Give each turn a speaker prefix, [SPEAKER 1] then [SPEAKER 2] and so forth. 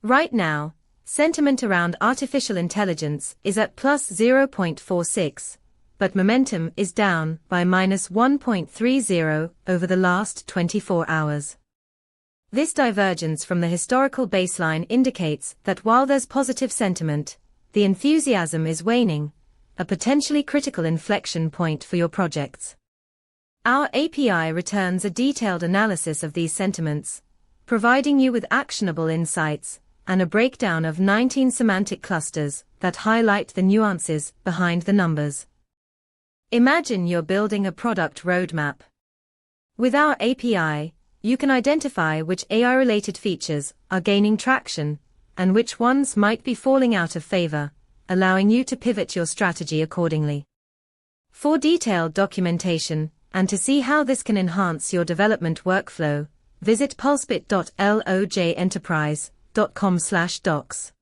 [SPEAKER 1] Right now, sentiment around artificial intelligence is at plus 0.46, but momentum is down by minus 1.30 over the last 24 hours. This divergence from the historical baseline indicates that while there's positive sentiment, the enthusiasm is waning, a potentially critical inflection point for your projects. Our API returns a detailed analysis of these sentiments, providing you with actionable insights and a breakdown of 19 semantic clusters that highlight the nuances behind the numbers. Imagine you're building a product roadmap. With our API, you can identify which AI-related features are gaining traction and which ones might be falling out of favor, allowing you to pivot your strategy accordingly. For detailed documentation and to see how this can enhance your development workflow, visit pulsebit.lojenterprise.com/docs.